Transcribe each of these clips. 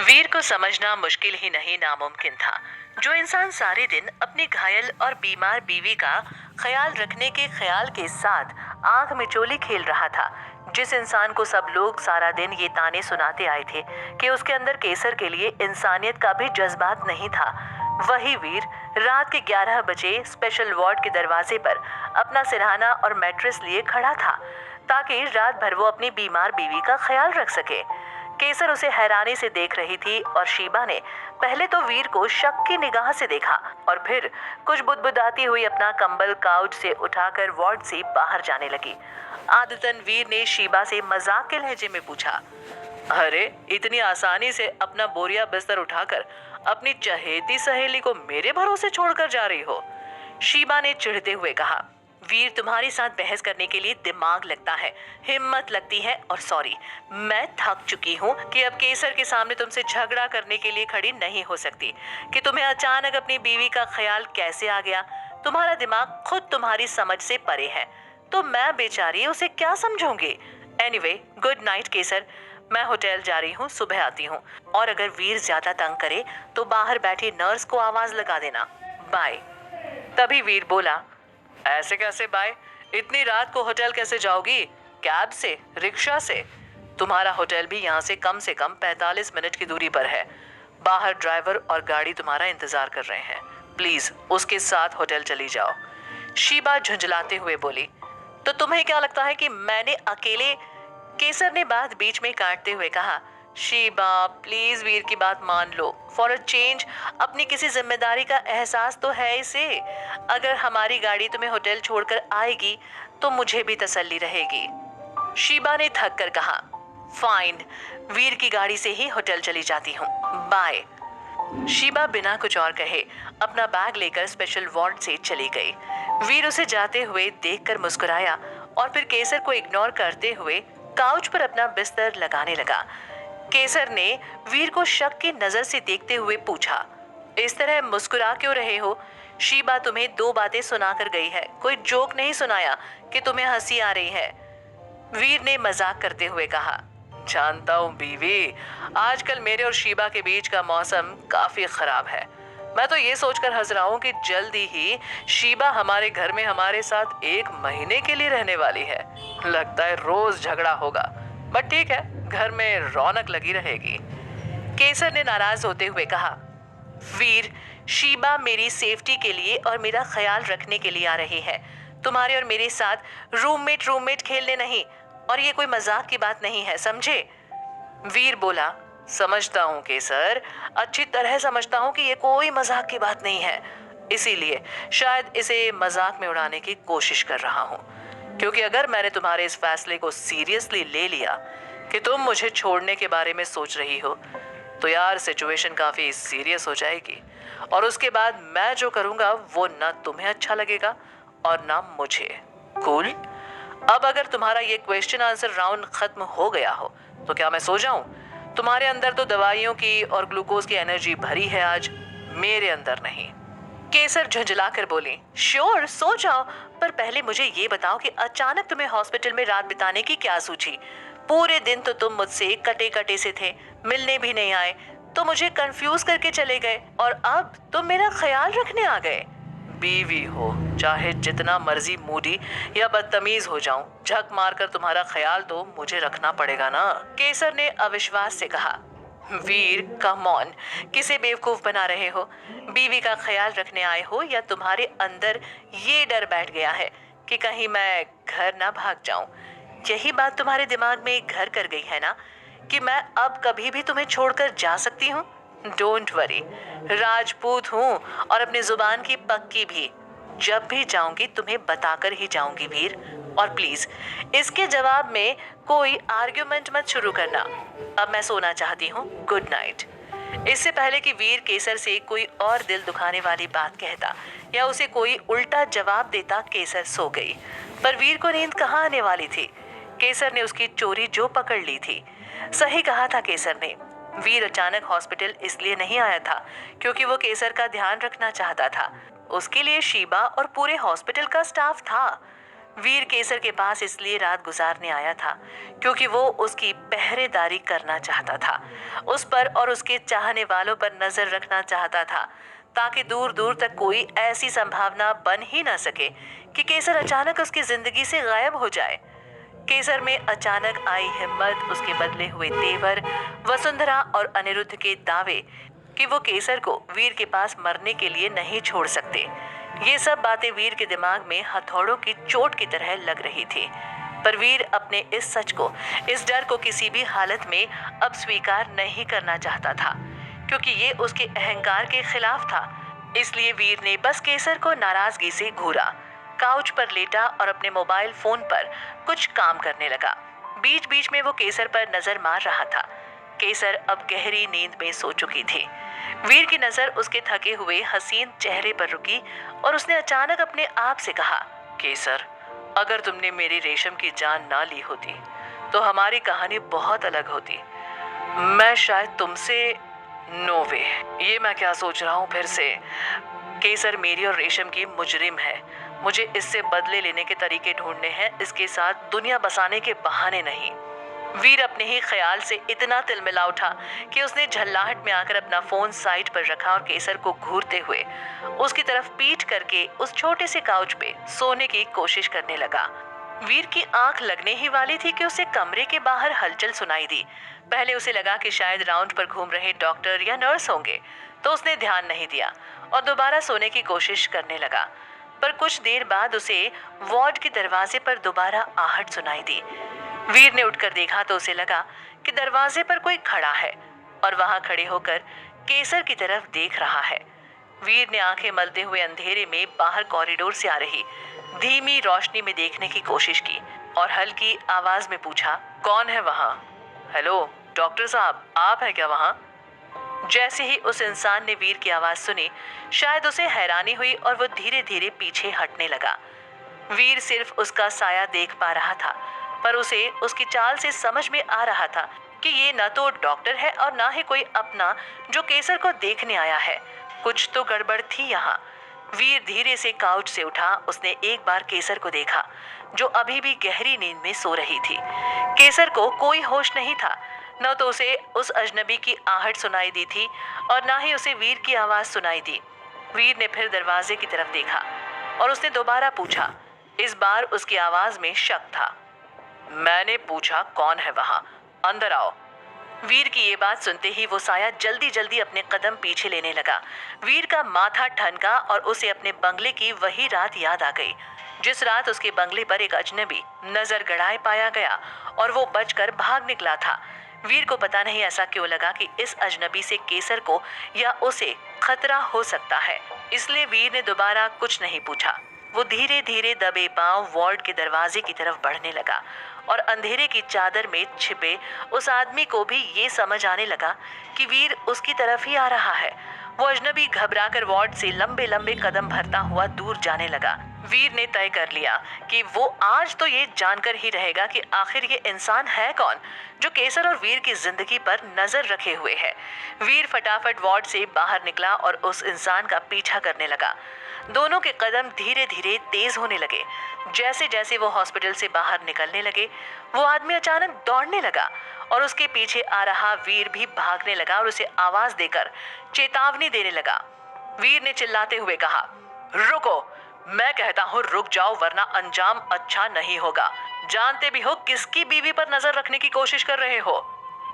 वीर को समझना मुश्किल ही नहीं नामुमकिन था। जो इंसान सारे दिन अपनी घायल और बीमार बीवी का ख्याल रखने के ख्याल के साथ आंख मिचोली खेल रहा था, जिस इंसान को सब लोग सारा दिन ये ताने सुनाते आए थे कि उसके अंदर केसर के लिए इंसानियत का भी जज्बात नहीं था, वही वीर रात के 11 बजे स्पेशल वार्ड के दरवाजे पर अपना सिरहाना और मैट्रेस लिए खड़ा था, ताकि रात भर वो अपनी बीमार बीवी का ख्याल रख सके। केसर उसे हैरानी से देख रही थी और शीबा ने पहले तो वीर को शक की निगाह से देखा और फिर कुछ बुदबुदाती हुई अपना कंबल काउच से उठाकर वार्ड से बाहर जाने लगी। आदतन वीर ने शीबा से मजाक के लहजे में पूछा, अरे इतनी आसानी से अपना बोरिया बिस्तर उठाकर अपनी चहेती सहेली को मेरे भरोसे छोड़कर जा रही हो? शीबा ने चिढ़ते हुए कहा, वीर तुम्हारे साथ बहस करने के लिए दिमाग लगता है, हिम्मत लगती है, और सॉरी, मैं थक चुकी हूँ कि अब केसर के सामने तुमसे झगड़ा करने के लिए खड़ी नहीं हो सकती कि तुम्हें अचानक अपनी बीवी का ख्याल कैसे आ गया। तुम्हारा दिमाग खुद तुम्हारी समझ से परे है, तो मैं बेचारी उसे क्या समझूंगी। एनीवे, गुड नाइट केसर, मैं होटल जा रही हूँ, सुबह आती हूँ, और अगर वीर ज्यादा तंग करे तो बाहर बैठी नर्स को आवाज लगा देना। बाय। तभी वीर बोला, ऐसे कैसे बाय? इतनी रात को होटल कैसे जाओगी? कैब से, रिक्शा से? तुम्हारा होटल भी यहाँ से कम 45 मिनट की दूरी पर है। बाहर ड्राइवर और गाड़ी तुम्हारा इंतजार कर रहे हैं, प्लीज उसके साथ होटल चली जाओ। शीबा झुंझलाते हुए बोली, तो तुम्हें क्या लगता है कि मैंने अकेले? केसर ने बात बीच में काटते हुए कहा, शीबा प्लीज वीर की बात मान लो, फॉर अ चेंज अपनी किसी जिम्मेदारी का एहसास तो है इसे। अगर हमारी गाड़ी तुम्हें होटल छोड़कर आएगी तो मुझे भी तसल्ली रहेगी। शीबा ने थक कर कहा, फाइन, वीर की गाड़ी से ही होटल चली जाती हूँ, बाय। शीबा बिना कुछ और कहे अपना बैग लेकर स्पेशल वार्ड से चली गई। वीर उसे जाते हुए देखकर मुस्कुराया और फिर केसर को इग्नोर करते हुए काउच पर अपना बिस्तर लगाने लगा। केसर ने वीर को शक की नजर से देखते हुए पूछा, इस तरह मुस्कुरा क्यों रहे हो? शीबा तुम्हें 2 बातें सुनाकर गई है, कोई जोक नहीं सुनाया कि तुम्हें हंसी आ रही है। वीर ने मजाक करते हुए कहा, जानता हूँ बीवी, आजकल मेरे और शीबा के बीच का मौसम काफी खराब है। मैं तो ये सोचकर हंस रहा हूँ कि जल्दी ही शीबा हमारे घर में हमारे साथ 1 महीने के लिए रहने वाली है। लगता है रोज झगड़ा होगा, बट ठीक है, घर में रौनक लगी रहेगी। केसर ने नाराज होते हुए कहा, वीर, शीबा मेरी सेफ्टी के लिए और मेरा ख्याल रखने के लिए आ रही है, तुम्हारे और मेरे साथ रूममेट खेलने नहीं, और ये कोई मजाक की बात नहीं है, समझे? वीर बोला, समझता हूँ केसर, अच्छी तरह समझता हूँ कि ये कोई मजाक की बात नहीं है, इसीलिए शायद इसे मजाक में उड़ाने की कोशिश कर रहा हूँ, क्योंकि अगर मैंने तुम्हारे इस फैसले को सीरियसली ले लिया कि तुम मुझे छोड़ने के बारे में सोच रही हो, तो यार सिचुएशन काफी सीरियस हो जाएगी, और उसके बाद मैं जो करूंगा वो ना तुम्हें अच्छा लगेगा और ना मुझे। कूल? अब अगर तुम्हारा ये क्वेश्चन आंसर राउंड खत्म हो गया हो तो क्या मैं सो जाऊं? तुम्हारे अंदर तो दवाइयों की और ग्लूकोज की एनर्जी भरी है आज, मेरे अंदर नहीं। केसर झुंझला कर बोली, श्योर सो जाओ, पर पहले मुझे ये बताओ कि अचानक तुम्हें हॉस्पिटल में रात बिताने की क्या सूझी? पूरे दिन तो तुम मुझसे कटे कटे से थे, मिलने भी नहीं आए, तो मुझे कंफ्यूज करके चले गए, और अब तुम मेरा ख्याल रखने आ गए। बीवी हो, चाहे जितना मर्जी मूडी या बदतमीज हो जाऊं, झक मारकर तुम्हारा ख्याल तो मुझे रखना पड़ेगा ना। केसर ने अविश्वास से कहा, वीर कम ऑन, किसे बेवकूफ बना रहे हो? बीवी का ख्याल रखने आए हो या तुम्हारे अंदर ये डर बैठ गया है कि कहीं मैं घर ना भाग जाऊं? यही बात तुम्हारे दिमाग में घर कर गई है ना, कि मैं अब कभी भी तुम्हें छोड़कर जा सकती हूँ? डोंट वरी, राजपूत हूँ और अपनी जुबान की पक्की भी। जब भी जाऊंगी तुम्हें बताकर ही जाऊंगी वीर, और प्लीज इसके जवाब में कोई आर्ग्यूमेंट मत शुरू करना। अब मैं सोना चाहती हूँ, गुड नाइट। इससे पहले कि वीर केसर से कोई और दिल दुखाने वाली बात कहता या उसे कोई उल्टा जवाब देता, केसर सो गई। पर वीर को नींद कहाँ आने वाली थी? केसर ने उसकी चोरी जो पकड़ ली थी। सही कहा था केसर ने, वीर अचानक हॉस्पिटल इसलिए नहीं आया था क्योंकि वो केसर का ध्यान रखना चाहता था। उसके लिए शीबा और पूरे हॉस्पिटल का स्टाफ था। वीर केसर के पास इसलिए रात गुजारने आया था क्योंकि वो उसकी पहरेदारी करना चाहता था, उस पर और उसके चाहने वालों पर नजर रखना चाहता था, ताकि दूर दूर तक कोई ऐसी संभावना बन ही ना सके कि केसर अचानक उसकी जिंदगी से गायब हो जाए। केसर में अचानक आई हिम्मत, उसके बदले हुए तेवर, वसुंधरा और अनिरुद्ध के दावे कि वो केसर को वीर के पास मरने के लिए नहीं छोड़ सकते, ये सब बातें वीर के दिमाग में हथौड़ों की चोट की तरह लग रही थी। पर वीर अपने इस सच को, इस डर को किसी भी हालत में अब स्वीकार नहीं करना चाहता था, क्योंकि ये उसके अहंकार के खिलाफ था। इसलिए वीर ने बस केसर को नाराजगी से घूरा, काउच पर लेटा और अपने मोबाइल फोन पर कुछ काम करने लगा। बीच बीच में वो केसर पर नजर मार रहा था। केसर अब गहरी नींद में सो चुकी थी। वीर की नजर उसके थके हुए हसीन चेहरे पर रुकी और उसने अचानक अपने आप से कहा, केसर, अगर तुमने मेरी रेशम की जान ना ली होती तो हमारी कहानी बहुत अलग होती। मैं शायद तुमसे नो वे, ये मैं क्या सोच रहा हूँ फिर से। केसर मेरी और रेशम की मुजरिम है। मुझे इससे बदले लेने के तरीके ढूंढने हैं, इसके साथ दुनिया बसाने के बहाने नहीं। वीर अपने ही ख्याल से इतना तिलमिला उठा कि उसने झल्लाहट में आकर अपना फोन साइड पर रखा और केसर को घूरते हुए उसकी तरफ पीठ करके उस छोटे से काउच पे सोने की कोशिश करने लगा। वीर की आंख लगने ही वाली थी कि उसे कमरे के बाहर हलचल सुनाई दी। पहले उसे लगा कि शायद राउंड पर घूम रहे डॉक्टर या नर्स होंगे, तो उसने ध्यान नहीं दिया और दोबारा सोने की कोशिश करने लगा। पर कुछ देर बाद उसे वार्ड के दरवाजे पर दोबारा आहट सुनाई दी। वीर ने उठकर देखा तो उसे लगा कि दरवाजे पर कोई खड़ा है और वहां खड़े होकर केसर की तरफ देख रहा है। वीर ने आंखें मलते हुए अंधेरे में बाहर कॉरिडोर से आ रही धीमी रोशनी में देखने की कोशिश की और हल्की आवाज में पूछा, कौन है वहां? हेलो डॉक्टर साहब, आप है क्या वहां? जैसे ही उस इंसान ने वीर की आवाज सुनी, शायद उसे हैरानी हुई और वो धीरे धीरे पीछे हटने लगा। वीर सिर्फ उसका साया देख पा रहा था, पर उसे उसकी चाल से समझ में आ रहा था कि ये न तो डॉक्टर है और ना ही कोई अपना जो केसर को देखने आया है। कुछ तो गड़बड़ थी यहाँ। वीर धीरे से काउच से उठा। उसने एक बार केसर को देखा, जो अभी भी गहरी नींद में सो रही थी। केसर को कोई होश नहीं था, न तो उसे उस अजनबी की आहट सुनाई दी थी और ना ही उसे वीर की आवाज सुनाई दी। वीर ने फिर दरवाजे की तरफ देखा और उसने दोबारा पूछा। इस बार उसकी आवाज में शक था। मैंने पूछा कौन है वहां, अंदर आओ। वीर की ये बात सुनते ही वो साया जल्दी जल्दी अपने कदम पीछे लेने लगा। वीर का माथा ठनका और उसे अपने बंगले की वही रात याद आ गई, जिस रात उसके बंगले पर एक अजनबी नजर गड़ाए पाया गया और वो बचकर भाग निकला था। वीर को पता नहीं ऐसा क्यों लगा कि इस अजनबी से केसर को या उसे खतरा हो सकता है, इसलिए वीर ने दोबारा कुछ नहीं पूछा। वो धीरे धीरे दबे पांव वार्ड के दरवाजे की तरफ बढ़ने लगा और अंधेरे की चादर में छिपे उस आदमी को भी ये समझ आने लगा कि वीर उसकी तरफ ही आ रहा है। वो अजनबी घबराकर वार्ड से लंबे लंबे कदम भरता हुआ दूर जाने लगा। वीर ने तय कर लिया कि वो आज तो ये जानकर ही रहेगा कि आखिर ये इंसान है कौन जो केसर और वीर की जिंदगी पर नजर रखे हुए है। वीर फटाफट वार्ड से बाहर निकला और उस इंसान का पीछा करने लगा। दोनों के कदम धीरे धीरे तेज होने लगे। जैसे जैसे वो हॉस्पिटल से बाहर निकलने लगे, वो आदमी अचानक दौड़ने लगा और उसके पीछे आ रहा वीर भी भागने लगा और उसे आवाज देकर चेतावनी देने लगा। वीर ने चिल्लाते हुए कहा, रुको, मैं कहता हूँ रुक जाओ, वरना अंजाम अच्छा नहीं होगा। जानते भी हो किसकी बीवी पर नजर रखने की कोशिश कर रहे हो।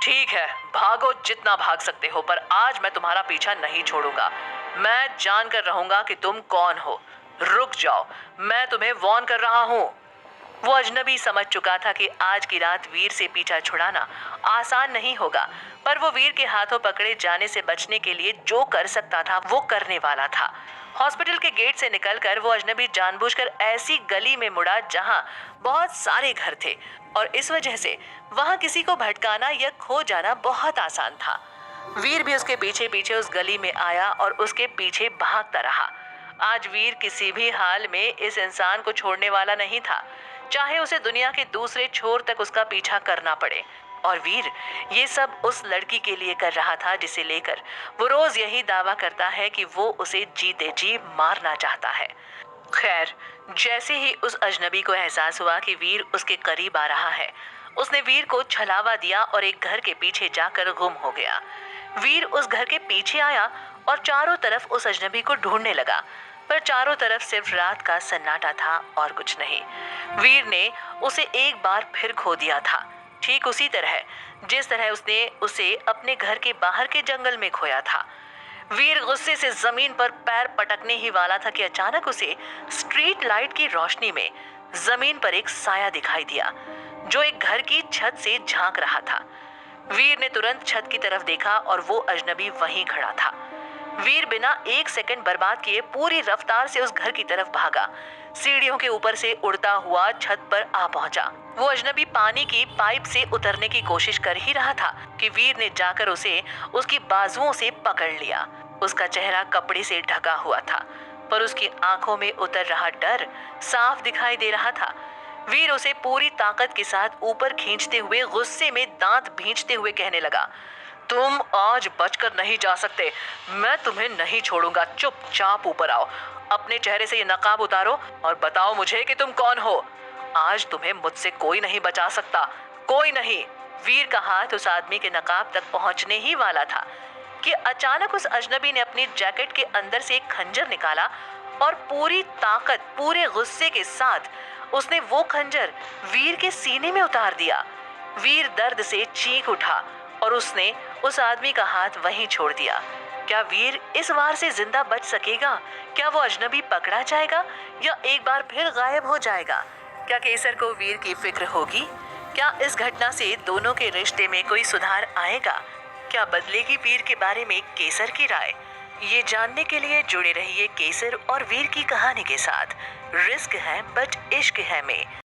ठीक है, भागो जितना भाग सकते हो, पर आज मैं तुम्हारा पीछा नहीं छोड़ूंगा। मैं जान कर रहूंगा कि तुम कौन हो। रुक जाओ, मैं तुम्हें वॉर्न कर रहा हूँ। वो अजनबी समझ चुका था कि आज की रात वीर से पीछा छुड़ाना आसान नहीं होगा, पर वो वीर के हाथों पकड़े जाने से बचने के लिए जो कर सकता था वो करने वाला था। हॉस्पिटल के गेट से निकलकर वो अजनबी जानबूझकर ऐसी गली में मुड़ा जहां बहुत सारे घर थे और इस वजह से वहां किसी को भटकाना या खो जाना बहुत आसान था। वीर भी उसके पीछे पीछे उस गली में आया और उसके पीछे भागता रहा। आज वीर किसी भी हाल में इस इंसान को छोड़ने वाला नहीं था, चाहे उसे दुनिया के दूसरे छोर तक उसका पीछा करना पड़े। और वीर ये सब उस लड़की के लिए कर रहा था जिसे लेकर वो रोज यही दावा करता है कि वो उसे जीते जी मारना चाहता है। खैर, जैसे ही उस अजनबी को एहसास हुआ कि वीर उसके करीब आ रहा है, उसने वीर को छलावा दिया और एक घर के पीछे जाकर गुम हो गया। वीर उस घर के पीछे आया और चारों तरफ उस अजनबी को ढूंढने लगा, पर चारों तरफ सिर्फ रात का सन्नाटा था और कुछ नहीं। वीर ने उसे एक बार फिर खो दिया था, ठीक उसी तरह जिस तरह उसने उसे अपने घर के बाहर के जंगल में खोया था। वीर गुस्से से जमीन पर पैर पटकने ही वाला था कि अचानक उसे स्ट्रीट लाइट की रोशनी में जमीन पर एक साया दिखाई दिया, जो एक घर की छत से झांक रहा था। वीर ने तुरंत छत की तरफ देखा और वो अजनबी वहीं खड़ा था। वीर बिना एक सेकंड बर्बाद किए पूरी रफ्तार से उस घर की तरफ भागा। सीढ़ियों के ऊपर से उड़ता हुआ छत पर आ पहुंचा। वो अजनबी पानी की पाइप से उतरने की कोशिश कर ही रहा था कि वीर ने जाकर उसे उसकी बाजुओं से पकड़ लिया। उसका चेहरा कपड़े से ढका हुआ था, पर उसकी आंखों में उतर रहा डर साफ दिखाई दे रहा था। वीर उसे पूरी ताकत के साथ ऊपर खींचते हुए गुस्से में दांत भींचते हुए कहने लगा, तुम आज बचकर नहीं जा सकते, मैं तुम्हें नहीं छोड़ूंगा। चुपचाप ऊपर आओ, अपने चेहरे से ये नकाब उतारो और बताओ मुझे कि तुम कौन हो। आज तुम्हें मुझसे कोई नहीं बचा सकता, कोई नहीं। वीर का हाथ उस आदमी के नकाब तक पहुंचने ही वाला था कि अचानक उस अजनबी ने अपनी जैकेट के अंदर से एक खंजर निकाला और पूरी ताकत, पूरे गुस्से के साथ उसने वो खंजर वीर के सीने में उतार दिया। वीर दर्द से चीख उठा और उसने उस आदमी का हाथ वहीं छोड़ दिया। क्या वीर इस वार से जिंदा बच सकेगा? क्या वो अजनबी पकड़ा जाएगा या एक बार फिर गायब हो जाएगा? क्या केसर को वीर की फिक्र होगी? क्या इस घटना से दोनों के रिश्ते में कोई सुधार आएगा? क्या बदलेगी वीर के बारे में केसर की राय? ये जानने के लिए जुड़े रहिए केसर और वीर की कहानी के साथ। रिस्क है बट इश्क है में।